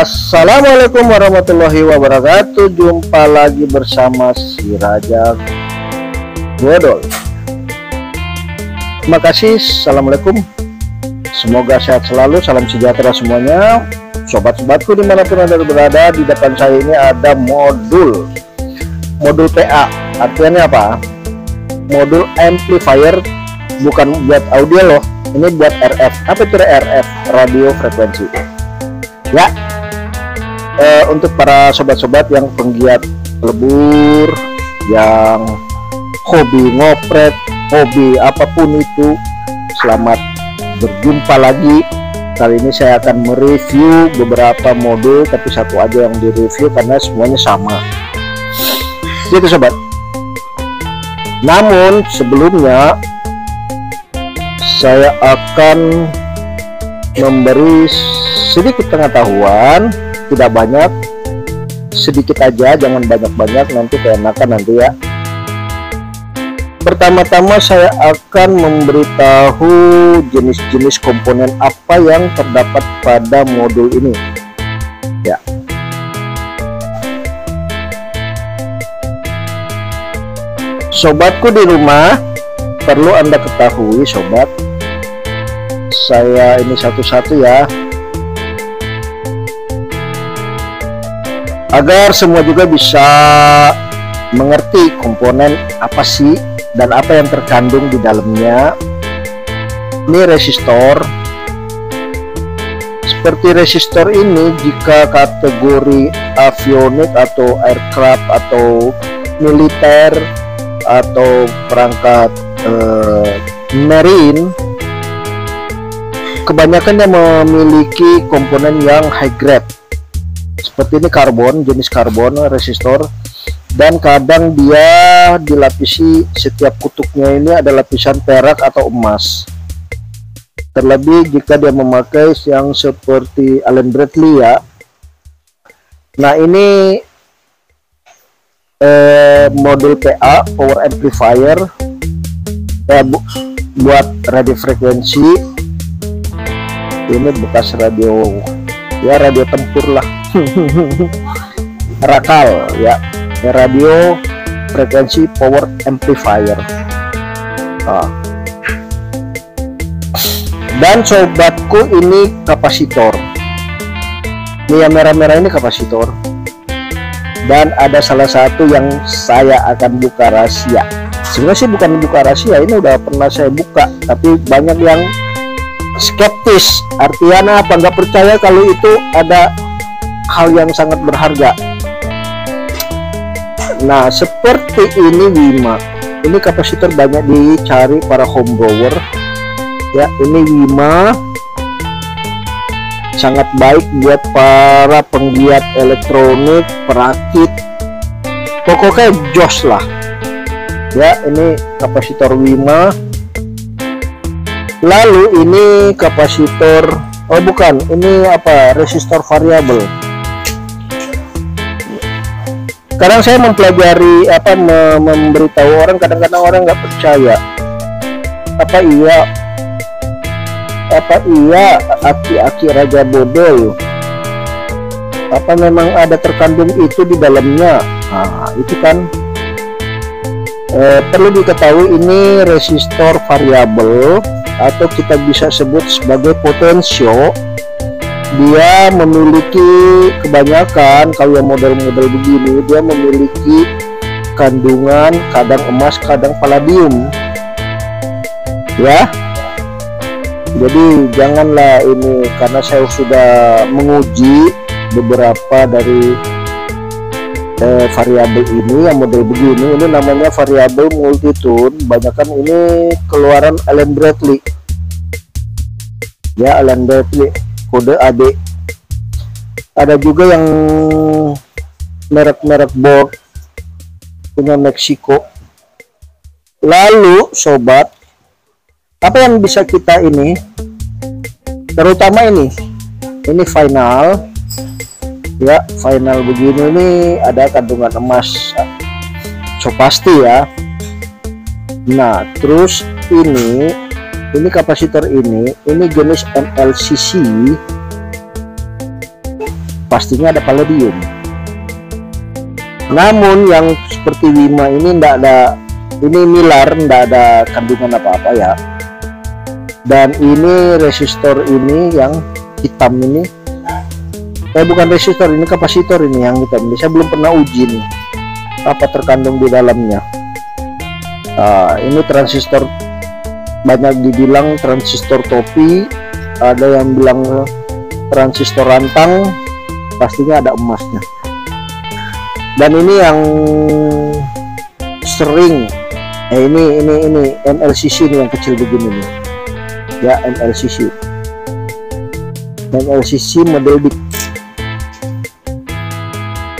Assalamualaikum warahmatullahi wabarakatuh. Jumpa lagi bersama si Raja Godol. Terima kasih. Assalamualaikum. Semoga sehat selalu. Salam sejahtera semuanya. Sobat-sobatku dimanapun Anda berada, di depan saya ini ada modul PA. Artinya apa? Modul amplifier, bukan buat audio loh. Ini buat RF. Apa itu RF? Radio frekuensi. Ya. Untuk para sobat-sobat yang penggiat lebur, yang hobi ngoprek, hobi apapun itu, selamat berjumpa lagi. Kali ini saya akan mereview beberapa modul, tapi satu aja yang direview karena semuanya sama gitu sobat. Namun sebelumnya saya akan memberi sedikit pengetahuan, tidak banyak, sedikit aja, jangan banyak-banyak, nanti keenakan nanti ya. Pertama-tama saya akan memberitahu jenis-jenis komponen apa yang terdapat pada modul ini ya. Sobatku di rumah, perlu Anda ketahui sobat, saya ini satu-satu ya, agar semua juga bisa mengerti komponen apa sih dan apa yang terkandung di dalamnya. Ini resistor. Seperti resistor ini, jika kategori avionik atau aircraft atau militer atau perangkat marine, kebanyakan yang memiliki komponen yang high grade. Seperti ini karbon, jenis karbon resistor, dan kadang dia dilapisi, setiap kutubnya ini ada lapisan perak atau emas. Terlebih jika dia memakai yang seperti Allen Bradley ya. Nah ini modul PA, power amplifier buat radio frekuensi. Ini bekas radio ya, radio tempur lah. Rakal ya, radio frekuensi power amplifier. Dan sobatku, ini kapasitor. Ini yang merah-merah ini kapasitor. Dan ada salah satu yang saya akan buka rahasia. Sebenarnya sih bukan buka rahasia, ini udah pernah saya buka, tapi banyak yang skeptis. Artinya apa? Nggak percaya kalau itu ada hal yang sangat berharga. Nah seperti ini Wima, ini kapasitor banyak dicari para homebrewer ya. Ini Wima sangat baik buat para penggiat elektronik, perakit, pokoknya jos lah ya. Ini kapasitor Wima. Lalu ini kapasitor, oh bukan, ini apa, resistor variabel. Sekarang saya mempelajari apa, memberitahu orang, kadang-kadang orang nggak percaya. Apa iya aki-aki Raja Bodol, apa memang ada terkandung itu di dalamnya? Nah itu kan perlu diketahui, ini resistor variabel atau kita bisa sebut sebagai potensio. Dia memiliki kebanyakan, kalau yang model-model begini, dia memiliki kandungan kadang emas, kadang palladium ya. Jadi janganlah ini, karena saya sudah menguji beberapa dari variabel ini, yang model begini, ini namanya variabel multitune. Banyakan ini keluaran Allen Bradley ya, Allen Bradley kode AB. Ada juga yang merek-merek board punya Meksiko. Lalu sobat, apa yang bisa kita ini, terutama ini final ya, final begini, ini ada kandungan emas, so pasti ya. Nah terus ini kapasitor ini jenis MLCC pastinya ada palladium. Namun yang seperti Wima ini tidak ada, ini Mylar, tidak ada kandungan apa-apa ya. Dan ini resistor ini yang hitam ini, bukan resistor, ini kapasitor ini yang hitam ini. Saya belum pernah uji nih apa terkandung di dalamnya. Ini transistor, banyak dibilang transistor topi, ada yang bilang transistor rantang, pastinya ada emasnya. Dan ini yang sering ini MLCC nih, yang kecil begini nih ya, MLCC model big.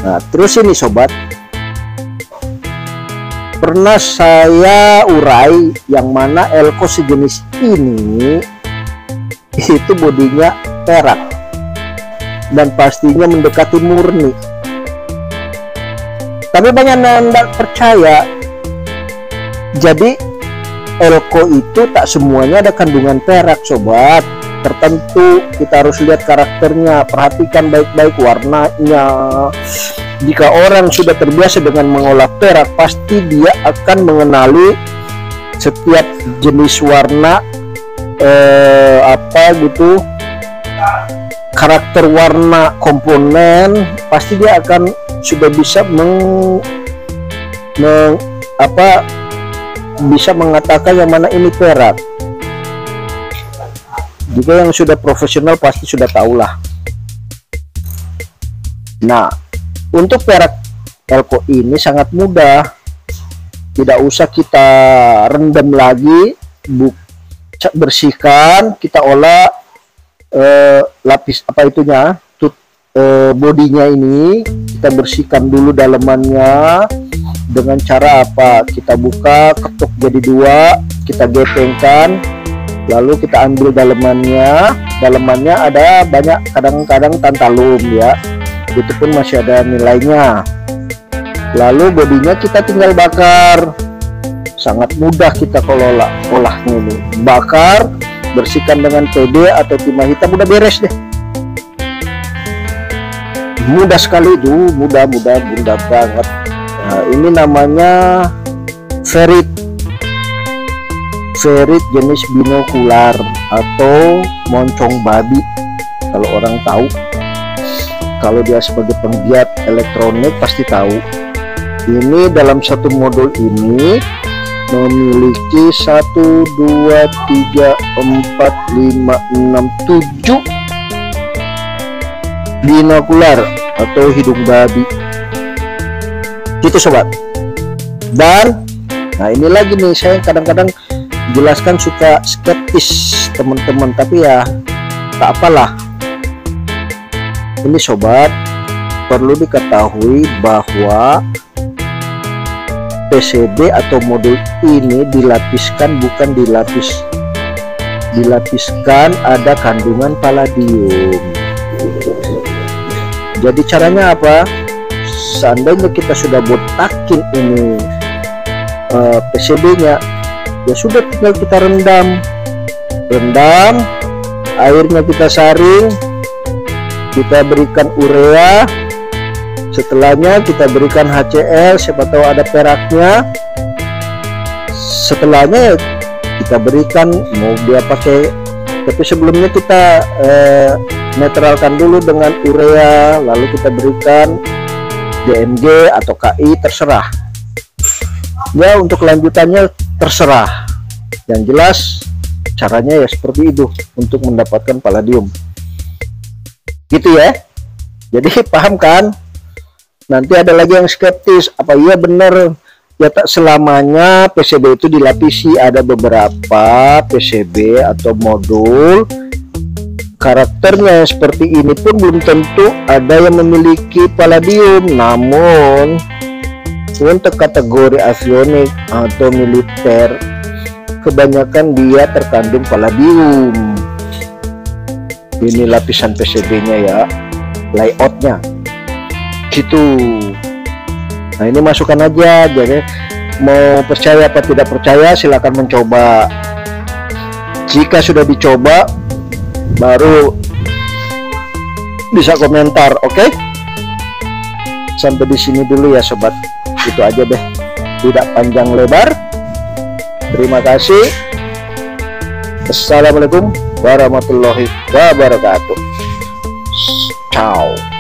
Nah terus ini sobat, pernah saya urai yang mana elko sejenis ini itu bodinya perak dan pastinya mendekati murni. Tapi banyak yang tidak percaya. Jadi elko itu tak semuanya ada kandungan perak sobat. Tertentu kita harus lihat karakternya, perhatikan baik-baik warnanya. Jika orang sudah terbiasa dengan mengolah perak, pasti dia akan mengenali setiap jenis warna, karakter warna komponen, pasti dia akan sudah bisa bisa mengatakan yang mana ini perak. Jika yang sudah profesional pasti sudah tahulah. Nah, untuk perak elko ini sangat mudah, tidak usah kita rendam lagi, bersihkan, kita olah lapis bodinya ini, kita bersihkan dulu dalemannya dengan cara apa? Kita buka, ketuk jadi dua, kita gepengkan, lalu kita ambil dalemannya. Dalemannya ada banyak, kadang-kadang tantalum ya, itu pun masih ada nilainya. Lalu bodinya kita tinggal bakar, sangat mudah kita kalau olahnya ini. Bakar, bersihkan dengan PD atau timah hitam, udah beres deh. Mudah sekali itu, mudah banget. Nah, ini namanya ferrit jenis binokular atau moncong babi kalau orang tahu. Kalau dia sebagai penggiat elektronik pasti tahu. Ini dalam satu modul ini memiliki 1, 2, 3, 4, 5, 6, 7 binokular atau hidung babi gitu sobat. Dan nah ini lagi nih, saya kadang-kadang jelaskan suka skeptis teman-teman, tapi ya tak apalah. Ini sobat, perlu diketahui bahwa PCB atau modul ini dilapiskan, bukan dilapiskan ada kandungan palladium. Jadi caranya apa? Seandainya kita sudah botakin ini PCB nya, ya sudah tinggal kita rendam, airnya kita saring, kita berikan urea, setelahnya kita berikan HCl, siapa tahu ada peraknya. Setelahnya kita berikan, mau dia pakai, tapi sebelumnya kita netralkan dulu dengan urea, lalu kita berikan DMG atau KI, terserah ya. Untuk kelanjutannya terserah, yang jelas caranya ya seperti itu untuk mendapatkan palladium gitu ya. Jadi paham kan? Nanti ada lagi yang skeptis, apa iya benar ya tak selamanya PCB itu dilapisi. Ada beberapa PCB atau modul karakternya seperti ini pun belum tentu ada yang memiliki palladium. Namun untuk kategori avionik atau militer, kebanyakan dia terkandung palladium. Ini lapisan PCB nya ya, layoutnya gitu. Nah ini masukkan aja, jadi mau percaya apa tidak percaya silakan mencoba. Jika sudah dicoba baru bisa komentar. Oke, sampai di sini dulu ya sobat, itu aja deh, tidak panjang lebar. Terima kasih. Assalamualaikum warahmatullahi wabarakatuh. Ciao.